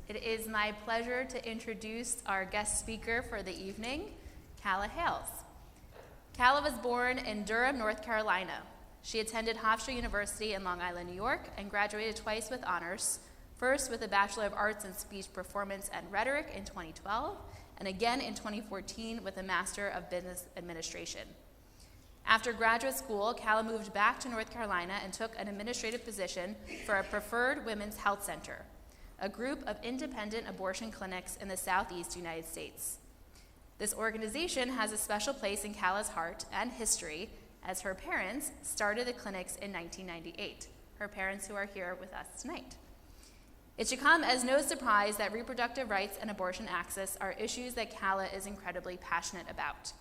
It is my pleasure to introduce our guest speaker for the evening, Calla Hales. Calla was born in Durham, North Carolina. She attended Hofstra University in Long Island, New York, and graduated twice with honors, first with a Bachelor of Arts in Speech Performance and Rhetoric in 2012, and again in 2014 with a Master of Business Administration. After graduate school, Calla moved back to North Carolina and took an administrative position for a Preferred Women's Health Center, a group of independent abortion clinics in the Southeast United States. This organization has a special place in Calla's heart and history, as her parents started the clinics in 1998, her parents who are here with us tonight. It should come as no surprise that reproductive rights and abortion access are issues that Calla is incredibly passionate about.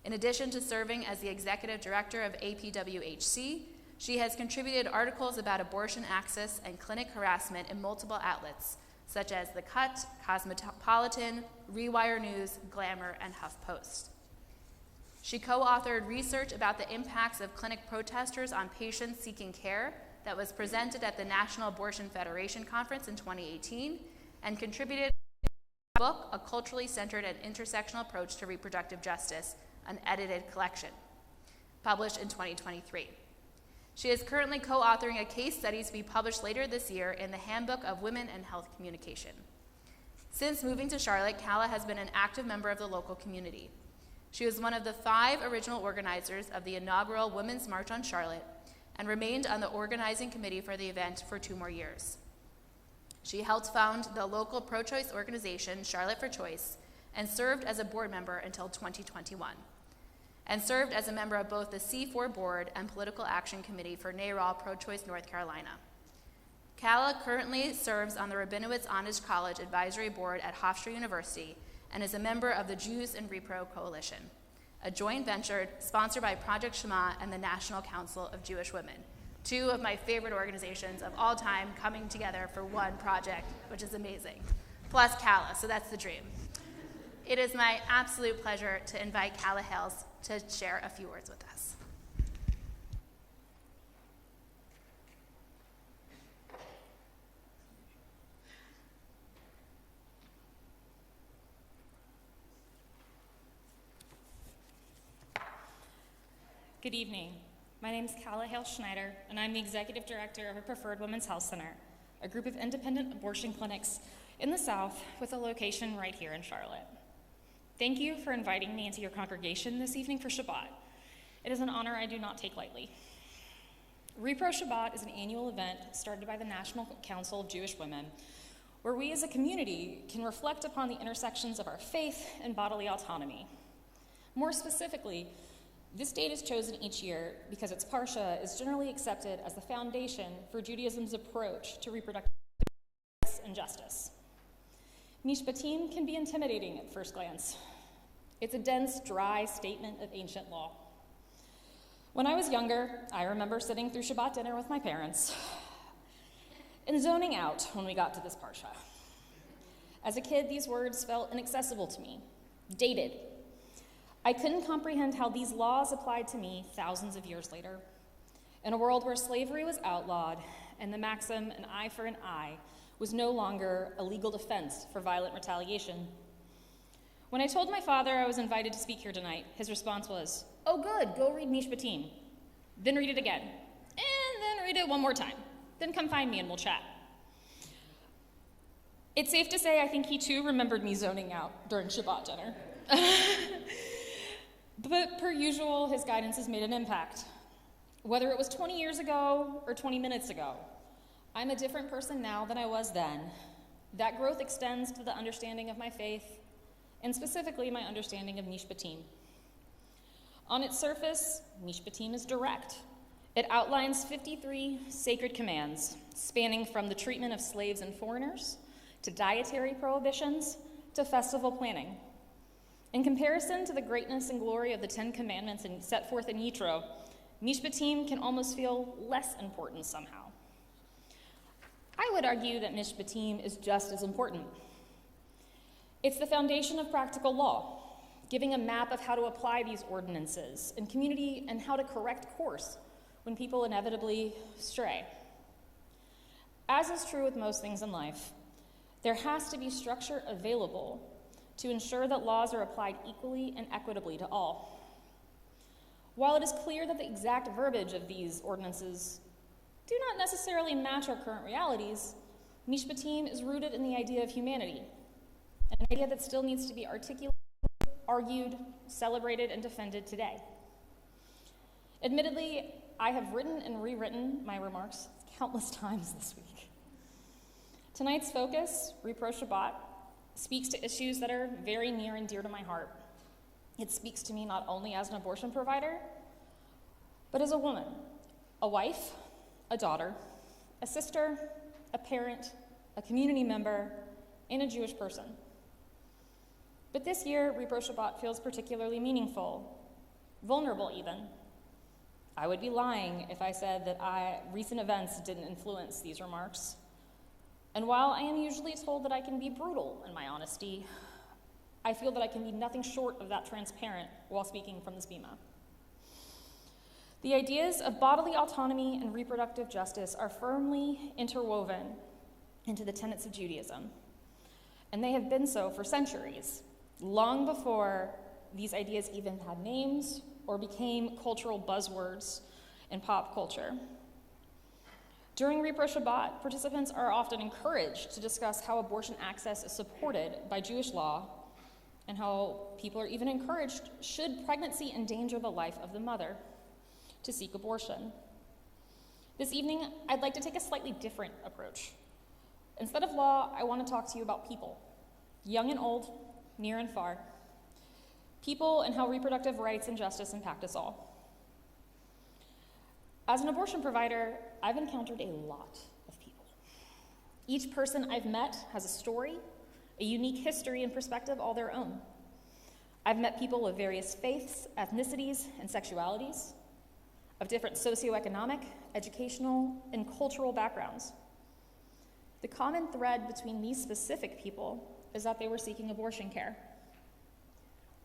In addition to serving as the executive director of APWHC, she has contributed articles about abortion access and clinic harassment in multiple outlets, such as The Cut, Cosmopolitan, Rewire News, Glamour, and HuffPost. She co-authored research about the impacts of clinic protesters on patients seeking care that was presented at the National Abortion Federation Conference in 2018, and contributed to the book, A Culturally Centered and Intersectional Approach to Reproductive Justice, an edited collection, published in 2023. She is currently co-authoring a case study to be published later this year in the Handbook of Women and Health Communication. Since moving to Charlotte, Calla has been an active member of the local community. She was one of the 5 original organizers of the inaugural Women's March on Charlotte and remained on the organizing committee for the event for 2 more years. She helped found the local pro-choice organization, Charlotte for Choice, and served as a board member until 2021. And served as a member of both the C4 Board and Political Action Committee for NARAL Pro-Choice North Carolina. Calla currently serves on the Rabinowitz Honest College Advisory Board at Hofstra University and is a member of the Jews in Repro Coalition, a joint venture sponsored by Project Shema and the National Council of Jewish Women, 2 of my favorite organizations of all time coming together for one project, which is amazing, plus Calla, so that's the dream. It is my absolute pleasure to invite Calla Hales to share a few words with us. Good evening. My name is Calla Hales Schneider, and I'm the Executive Director of a Preferred Women's Health Center, a group of independent abortion clinics in the South with a location right here in Charlotte. Thank you for inviting me into your congregation this evening for Shabbat. It is an honor I do not take lightly. Repro Shabbat is an annual event started by the National Council of Jewish Women, where we as a community can reflect upon the intersections of our faith and bodily autonomy. More specifically, this date is chosen each year because its Parsha is generally accepted as the foundation for Judaism's approach to reproductive rights and justice. Mishpatim can be intimidating at first glance. It's a dense, dry statement of ancient law. When I was younger, I remember sitting through Shabbat dinner with my parents and zoning out when we got to this Parsha. As a kid, these words felt inaccessible to me, dated. I couldn't comprehend how these laws applied to me thousands of years later. In a world where slavery was outlawed and the maxim, an eye for an eye, was no longer a legal defense for violent retaliation. When I told my father I was invited to speak here tonight, his response was, "Oh good, go read Mishpatim. Then read it again. And then read it one more time. Then come find me and we'll chat." It's safe to say I think he too remembered me zoning out during Shabbat dinner. But per usual, his guidance has made an impact. Whether it was 20 years ago or 20 minutes ago, I'm a different person now than I was then. That growth extends to the understanding of my faith, and specifically my understanding of Mishpatim. On its surface, Mishpatim is direct. It outlines 53 sacred commands, spanning from the treatment of slaves and foreigners, to dietary prohibitions, to festival planning. In comparison to the greatness and glory of the 10 Commandments set forth in Yitro, Mishpatim can almost feel less important somehow. I would argue that Mishpatim is just as important. It's the foundation of practical law, giving a map of how to apply these ordinances in community and how to correct course when people inevitably stray. As is true with most things in life, There has to be structure available to ensure that laws are applied equally and equitably to all. While it is clear that the exact verbiage of these ordinances do not necessarily match our current realities, Mishpatim is rooted in the idea of humanity, an idea that still needs to be articulated, argued, celebrated, and defended today. Admittedly, I have written and rewritten my remarks countless times this week. Tonight's focus, Repro Shabbat, speaks to issues that are very near and dear to my heart. It speaks to me not only as an abortion provider, but as a woman, a wife, a daughter, a sister, a parent, a community member, and a Jewish person. But this year, Repro Shabbat feels particularly meaningful, vulnerable even. I would be lying if I said that recent events didn't influence these remarks. And while I am usually told that I can be brutal in my honesty, I feel that I can be nothing short of that transparent while speaking from this bima. The ideas of bodily autonomy and reproductive justice are firmly interwoven into the tenets of Judaism, and they have been so for centuries, long before these ideas even had names or became cultural buzzwords in pop culture. During Repro Shabbat, participants are often encouraged to discuss how abortion access is supported by Jewish law and how people are even encouraged, should pregnancy endanger the life of the mother, to seek abortion. This evening, I'd like to take a slightly different approach. Instead of law, I want to talk to you about people, young and old, near and far. People and how reproductive rights and justice impact us all. As an abortion provider, I've encountered a lot of people. Each person I've met has a story, a unique history and perspective all their own. I've met people of various faiths, ethnicities, and sexualities, of different socioeconomic, educational, and cultural backgrounds. The common thread between these specific people is that they were seeking abortion care.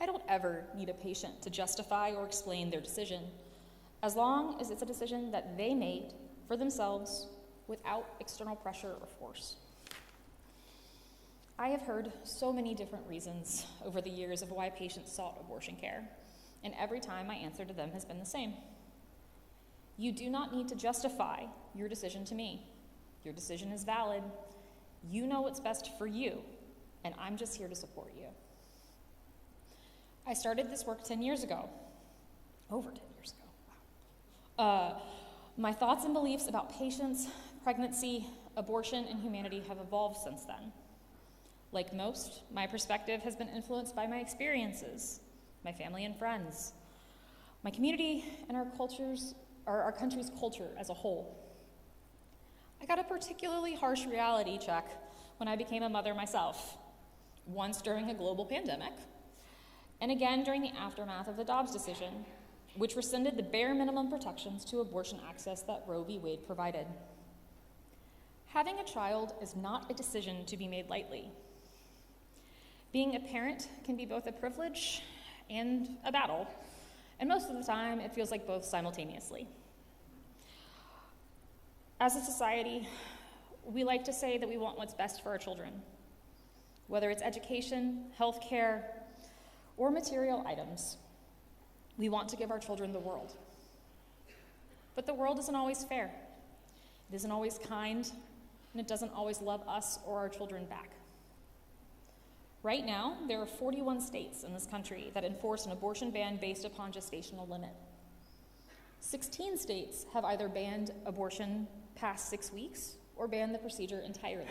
I don't ever need a patient to justify or explain their decision, as long as it's a decision that they made for themselves without external pressure or force. I have heard so many different reasons over the years of why patients sought abortion care, and every time my answer to them has been the same. You do not need to justify your decision to me. Your decision is valid. You know what's best for you, and I'm just here to support you. I started this work 10 years ago, over 10 years ago, wow. My thoughts and beliefs about patients, pregnancy, abortion, and humanity have evolved since then. Like most, my perspective has been influenced by my experiences, my family and friends, my community, and our country's culture as a whole. I got a particularly harsh reality check when I became a mother myself, once during a global pandemic, and again during the aftermath of the Dobbs decision, which rescinded the bare minimum protections to abortion access that Roe v. Wade provided. Having a child is not a decision to be made lightly. Being a parent can be both a privilege and a battle, and most of the time it feels like both simultaneously. As a society, we like to say that we want what's best for our children, whether it's education, healthcare, or material items. We want to give our children the world. But the world isn't always fair. It isn't always kind, and it doesn't always love us or our children back. Right now, there are 41 states in this country that enforce an abortion ban based upon gestational limit. 16 states have either banned abortion past 6 weeks or banned the procedure entirely.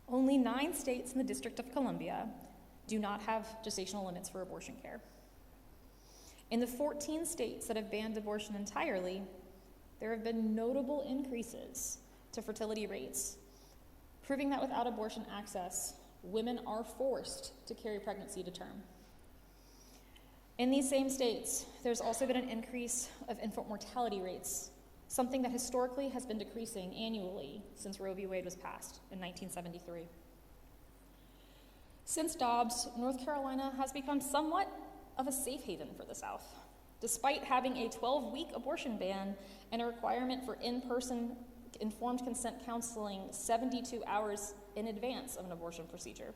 Only 9 states in the District of Columbia do not have gestational limits for abortion care. In the 14 states that have banned abortion entirely, there have been notable increases to fertility rates, proving that without abortion access, women are forced to carry pregnancy to term. In these same states, there's also been an increase of infant mortality rates, something that historically has been decreasing annually since Roe v. Wade was passed in 1973. Since Dobbs, North Carolina has become somewhat of a safe haven for the South, despite having a 12-week abortion ban and a requirement for in-person informed consent counseling 72 hours in advance of an abortion procedure.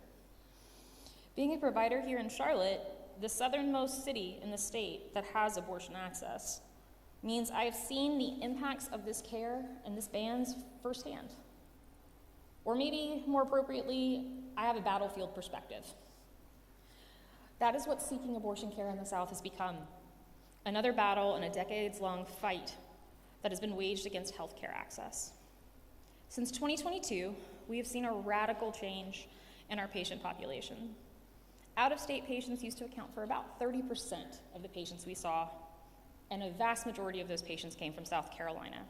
Being a provider here in Charlotte, the southernmost city in the state that has abortion access, means I have seen the impacts of this care and this bans firsthand. Or maybe, more appropriately, I have a battlefield perspective. That is what seeking abortion care in the South has become. Another battle and a decades-long fight that has been waged against healthcare access. Since 2022, we have seen a radical change in our patient population. Out-of-state patients used to account for about 30% of the patients we saw, and a vast majority of those patients came from South Carolina.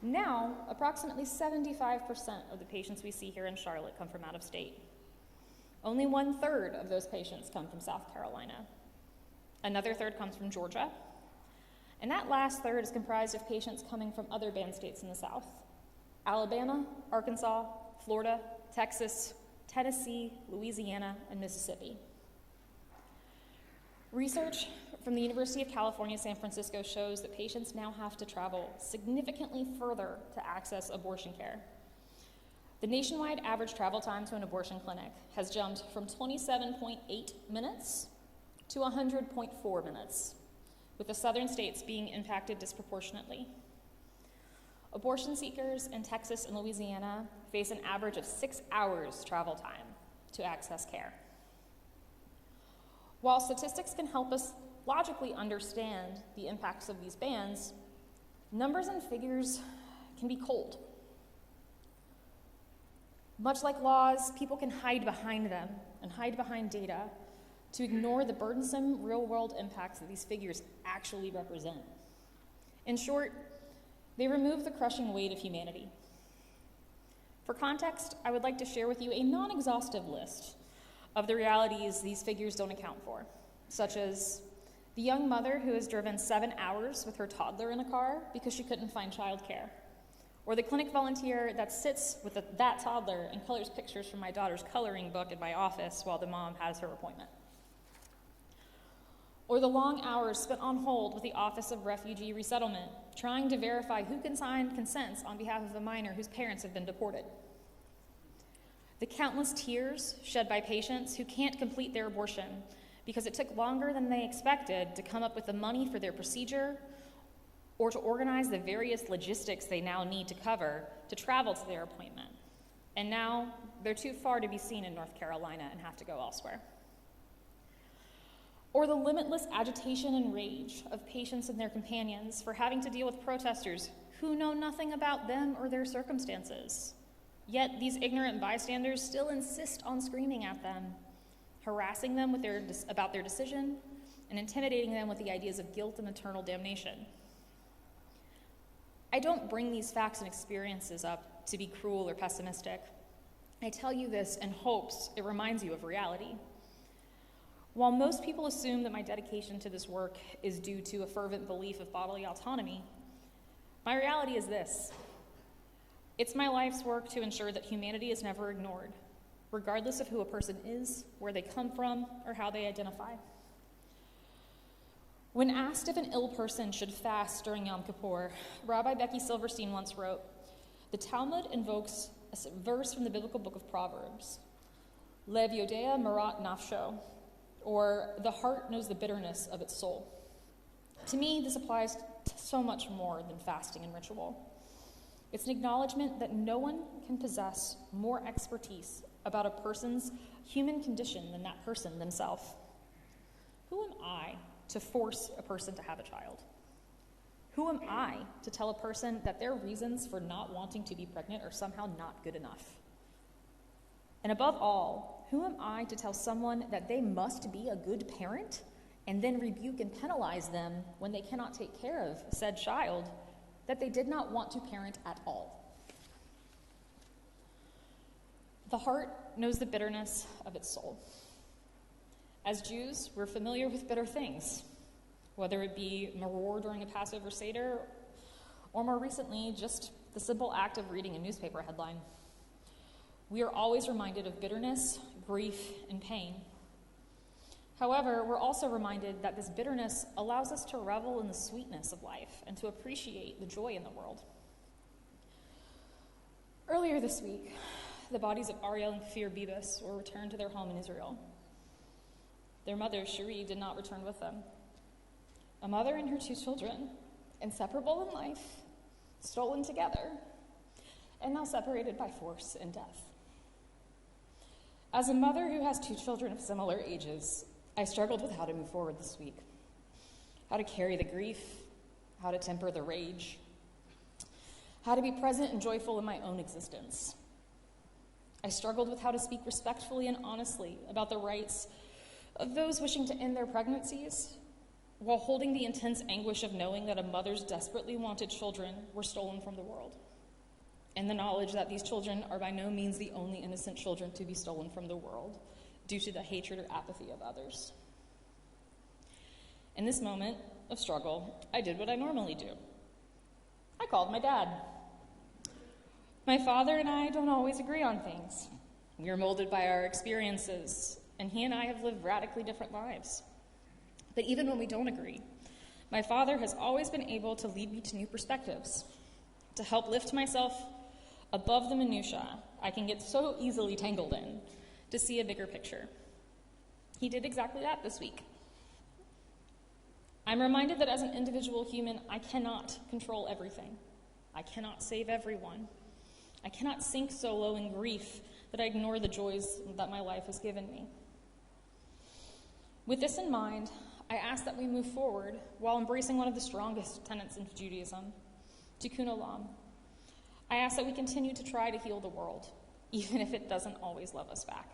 Now, approximately 75% of the patients we see here in Charlotte come from out of state. Only 1/3 of those patients come from South Carolina. Another third comes from Georgia. And that last third is comprised of patients coming from other banned states in the South: Alabama, Arkansas, Florida, Texas, Tennessee, Louisiana, and Mississippi. Research from the University of California, San Francisco shows that patients now have to travel significantly further to access abortion care. The nationwide average travel time to an abortion clinic has jumped from 27.8 minutes to 100.4 minutes, with the southern states being impacted disproportionately. Abortion seekers in Texas and Louisiana face an average of 6 hours travel time to access care. While statistics can help us logically understand the impacts of these bans, numbers and figures can be cold. Much like laws, people can hide behind them and hide behind data to ignore the burdensome real-world impacts that these figures actually represent. In short, they remove the crushing weight of humanity. For context, I would like to share with you a non-exhaustive list of the realities these figures don't account for, such as the young mother who has driven 7 hours with her toddler in a car because she couldn't find childcare, or the clinic volunteer that sits with that toddler and colors pictures from my daughter's coloring book in my office while the mom has her appointment, or the long hours spent on hold with the Office of Refugee Resettlement, trying to verify who can sign consents on behalf of a minor whose parents have been deported. The countless tears shed by patients who can't complete their abortion because it took longer than they expected to come up with the money for their procedure or to organize the various logistics they now need to cover to travel to their appointment. And now they're too far to be seen in North Carolina and have to go elsewhere. Or the limitless agitation and rage of patients and their companions for having to deal with protesters who know nothing about them or their circumstances. Yet these ignorant bystanders still insist on screaming at them, harassing them about their decision, and intimidating them with the ideas of guilt and eternal damnation. I don't bring these facts and experiences up to be cruel or pessimistic. I tell you this in hopes it reminds you of reality. While most people assume that my dedication to this work is due to a fervent belief of bodily autonomy, my reality is this: it's my life's work to ensure that humanity is never ignored, regardless of who a person is, where they come from, or how they identify. When asked if an ill person should fast during Yom Kippur, Rabbi Becky Silverstein once wrote, "The Talmud invokes a verse from the biblical book of Proverbs, Lev Yodea Marat Nafsho, or the heart knows the bitterness of its soul. To me, this applies to so much more than fasting and ritual. It's an acknowledgement that no one can possess more expertise about a person's human condition than that person themselves. Who am I to force a person to have a child? Who am I to tell a person that their reasons for not wanting to be pregnant are somehow not good enough? And above all, who am I to tell someone that they must be a good parent and then rebuke and penalize them when they cannot take care of said child that they did not want to parent at all? The heart knows the bitterness of its soul. As Jews, we're familiar with bitter things, whether it be maror during a Passover Seder, or more recently, just the simple act of reading a newspaper headline. We are always reminded of bitterness, grief, and pain. However, we're also reminded that this bitterness allows us to revel in the sweetness of life and to appreciate the joy in the world. Earlier this week, the bodies of Ariel and Kfir Bibas were returned to their home in Israel. Their mother, Cherie, did not return with them. A mother and her 2 children, inseparable in life, stolen together, and now separated by force and death. As a mother who has 2 children of similar ages, I struggled with how to move forward this week. How to carry the grief, how to temper the rage, how to be present and joyful in my own existence. I struggled with how to speak respectfully and honestly about the rights of those wishing to end their pregnancies, while holding the intense anguish of knowing that a mother's desperately wanted children were stolen from the world, and the knowledge that these children are by no means the only innocent children to be stolen from the world due to the hatred or apathy of others. In this moment of struggle, I did what I normally do. I called my dad. My father and I don't always agree on things. We are molded by our experiences, and he and I have lived radically different lives. But even when we don't agree, my father has always been able to lead me to new perspectives, to help lift myself above the minutiae I can get so easily tangled in, to see a bigger picture. He did exactly that this week. I'm reminded that as an individual human, I cannot control everything. I cannot save everyone. I cannot sink so low in grief that I ignore the joys that my life has given me. With this in mind, I ask that we move forward while embracing one of the strongest tenets in Judaism, tikkun olam. I ask that we continue to try to heal the world, even if it doesn't always love us back.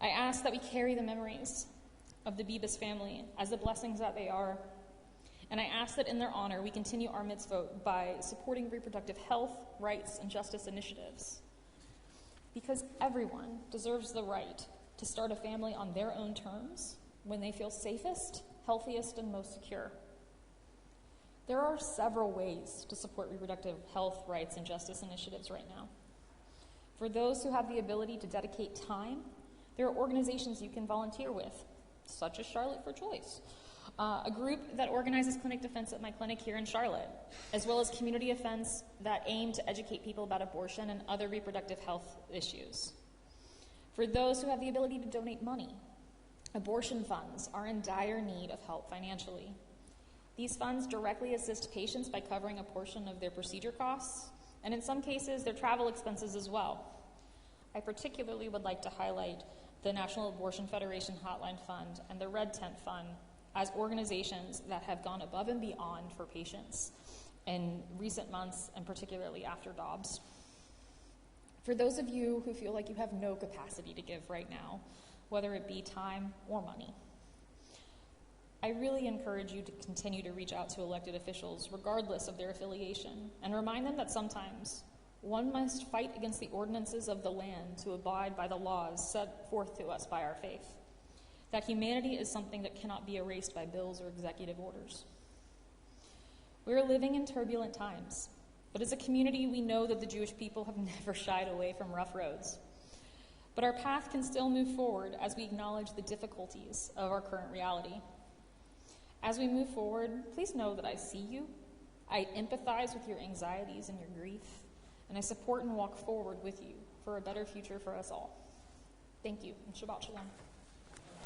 I ask that we carry the memories of the Bibas family as the blessings that they are, and I ask that in their honor we continue our mitzvot by supporting reproductive health, rights, and justice initiatives. Because everyone deserves the right to start a family on their own terms when they feel safest, healthiest, and most secure. There are several ways to support reproductive health, rights, and justice initiatives right now. For those who have the ability to dedicate time, there are organizations you can volunteer with, such as Charlotte for Choice, a group that organizes clinic defense at my clinic here in Charlotte, as well as community events that aim to educate people about abortion and other reproductive health issues. For those who have the ability to donate money, abortion funds are in dire need of help financially. These funds directly assist patients by covering a portion of their procedure costs, and in some cases, their travel expenses as well. I particularly would like to highlight the National Abortion Federation Hotline Fund and the Red Tent Fund as organizations that have gone above and beyond for patients in recent months, and particularly after Dobbs. For those of you who feel like you have no capacity to give right now, whether it be time or money, I really encourage you to continue to reach out to elected officials regardless of their affiliation, and remind them that sometimes one must fight against the ordinances of the land to abide by the laws set forth to us by our faith. That humanity is something that cannot be erased by bills or executive orders. We are living in turbulent times, but as a community, we know that the Jewish people have never shied away from rough roads. But our path can still move forward as we acknowledge the difficulties of our current reality. As we move forward, please know that I see you, I empathize with your anxieties and your grief, and I support and walk forward with you for a better future for us all. Thank you, and Shabbat Shalom.